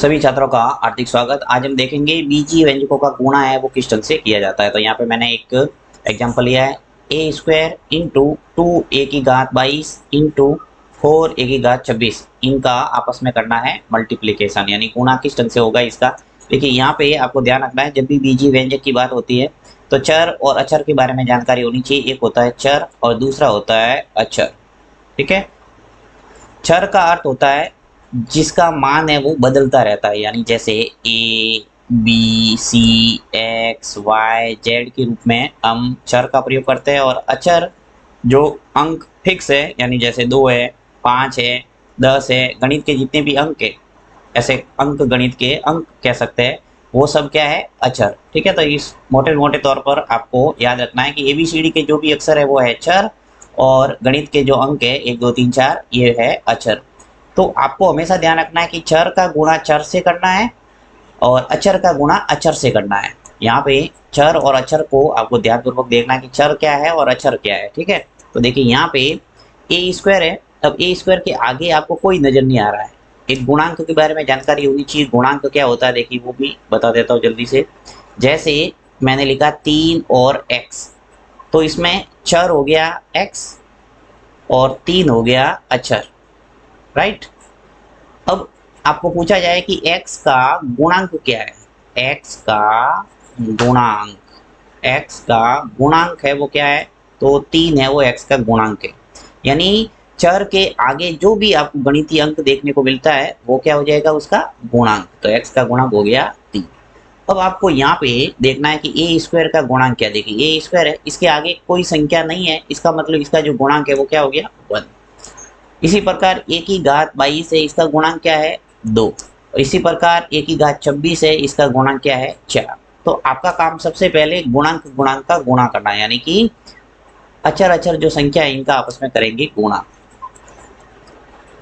सभी छात्रों का हार्दिक स्वागत। आज हम देखेंगे बीजीय व्यंजकों का गुणा है वो किस ढंग से किया जाता है। तो यहाँ पे मैंने एक एग्जांपल लिया है, ए square into 2 a⁻22 into 4 a⁻26। इनका आपस में करना है मल्टीप्लीकेशन, यानी गुणा किस ढंग से होगा इसका। देखिए यहाँ पे आपको ध्यान रखना है, जब भी बीजीय व्यंजक की बात होती है तो चर और अचर के बारे में जानकारी होनी चाहिए। एक होता है चर और दूसरा होता है अचर। ठीक है, चर का अर्थ होता है जिसका मान है वो बदलता रहता है, यानी जैसे A B C X Y Z के रूप में हम चर का प्रयोग करते हैं। और अचर जो अंक फिक्स है, यानी जैसे 2 है, 5 है, 10 है, गणित के जितने भी अंक है, ऐसे अंक गणित के अंक कह सकते हैं, वो सब क्या है, अचर। ठीक है, तो इस मोटे मोटे तौर पर आपको याद रखना है कि एबीसीडी के जो भी अक्षर है वो है चर, और गणित के जो अंक है 1 2 3 4 ये है अचर। तो आपको हमेशा ध्यान रखना है कि चर का गुणा चर से करना है और अचर का गुणा अचर से करना है। यहाँ पे चर और अचर को आपको ध्यानपूर्वक देखना है कि चर क्या है और अचर क्या है। ठीक है, तो देखिए यहाँ पे ए स्क्वायर है। अब ए स्क्वायर के आगे आपको कोई नजर नहीं आ रहा है। एक गुणांक के बारे में जानकारी होनी चाहिए। गुणांक क्या होता है देखिए वो भी बता देता हूँ जल्दी से। जैसे मैंने लिखा 3 और x, तो इसमें चर हो गया x और 3 हो गया अचर, राइट। अब आपको पूछा जाए कि x का गुणांक क्या है, x का गुणांक, x का गुणांक है वो क्या है, तो 3 है, वो x का गुणांक है। यानी चर के आगे जो भी आपको गणितीय अंक देखने को मिलता है वो क्या हो जाएगा, उसका गुणांक। तो x का गुणांक हो गया 3। अब आपको यहाँ पे देखना है कि ए स्क्वायर का गुणांक क्या। देखिए ए स्क्वायर है, इसके आगे कोई संख्या नहीं है, इसका मतलब इसका जो गुणांक है वो क्या हो गया, 1। इसी प्रकार a⁻22 है, इसका गुणांक क्या है, 2। इसी प्रकार a⁻26 है, इसका गुणांक क्या है, 4। तो आपका काम सबसे पहले गुणांक गुणांक का गुणा करना है, यानी कि अचर अचर जो संख्या है इनका आपस में करेंगे गुणा।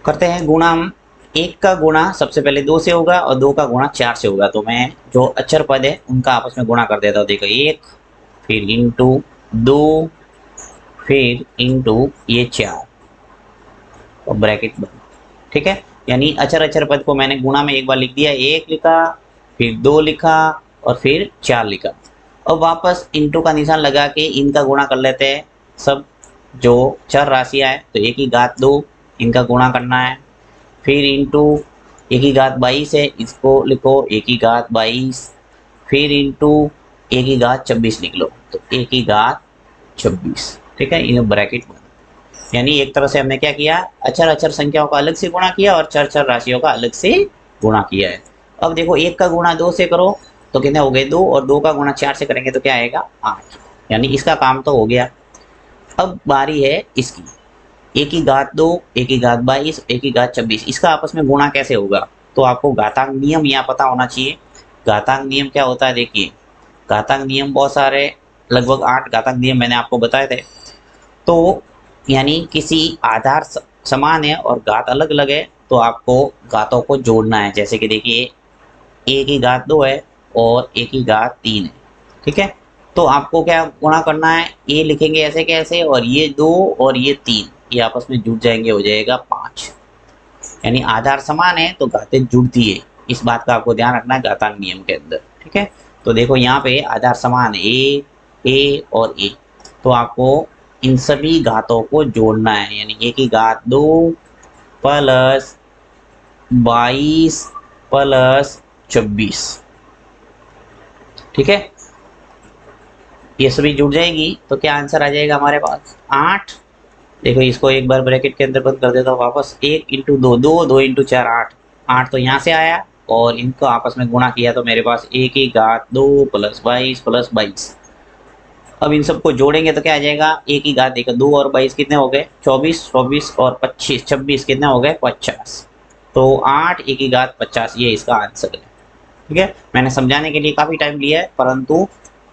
करते हैं गुणा। हम 1 का गुणा सबसे पहले 2 से होगा और 2 का गुणा 4 से होगा। तो मैं जो अचर पद है उनका आपस में गुणा कर देता हूँ। देखो 1 फिर इंटू 2 फिर इंटू ये 4 और ब्रैकेट बंद। ठीक है, यानी अचर अचर पद को मैंने गुणा में एक बार लिख दिया, 1 लिखा फिर 2 लिखा और फिर 4 लिखा। अब वापस इंटू का निशान लगा के इनका गुणा कर लेते हैं। सब जो चर राशियां है तो 1⁻2 इनका गुणा करना है, फिर इंटू 1⁻22 है, इसको लिखो 1⁻22, फिर इंटू 1⁻26 लिख लो, तो 1⁻26। ठीक है, इन ब्रैकेट बंद। यानी एक तरह से हमने क्या किया, अचर अचर संख्याओं का अलग से गुणा किया और चर चर राशियों का अलग से गुणा किया है। अब देखो 1 का गुणा 2 से करो तो कितने हो गए, 2, और 2 का गुणा 4 से करेंगे तो क्या आएगा, 8। यानी इसका काम तो हो गया। अब बारी है इसकी, 1⁻2 1⁻22 1⁻26, इसका आपस में गुणा कैसे होगा। तो आपको घातांक नियम यहाँ पता होना चाहिए। घातांक नियम क्या होता है, देखिए घातांक नियम बहुत सारे, लगभग 8 घातांक नियम मैंने आपको बताए थे। तो यानी किसी आधार समान है और घात अलग अलग है तो आपको घातों को जोड़ना है। जैसे कि देखिए 1⁻2 है और 1⁻3 है। ठीक है, तो आपको क्या गुणा करना है, ये लिखेंगे ऐसे कैसे, और ये 2 और ये 3 ये आपस में जुड़ जाएंगे, हो जाएगा 5। यानी आधार समान है तो घातें जुड़ती है, इस बात का आपको ध्यान रखना है घातांक नियम के अंदर। ठीक है, तो देखो यहाँ पे आधार समान है ए और ए, तो आपको इन सभी घातों को जोड़ना है। यानी 1⁻2 प्लस 22 प्लस 26। ठीक है, ये सभी जुड़ जाएगी तो क्या आंसर आ जाएगा हमारे पास, 8। देखो इसको एक बार ब्रैकेट के अंदर बंद कर देता हूँ वापस, 1 इंटू 2 2, 2 इंटू 4 8। 8 तो यहाँ से आया और इनको आपस में गुणा किया तो मेरे पास 1⁻2 प्लस 22 प्लस 22। अब इन सबको जोड़ेंगे तो क्या आ जाएगा, 1 देखो 2 और 22 कितने हो गए, 24, 24 और 25 26 कितने हो गए, 50। तो 8 1⁻50 ये इसका आंसर है। ठीक है, मैंने समझाने के लिए काफ़ी टाइम लिया है, परंतु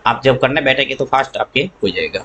आप जब करने बैठेंगे तो फास्ट आपके हो जाएगा।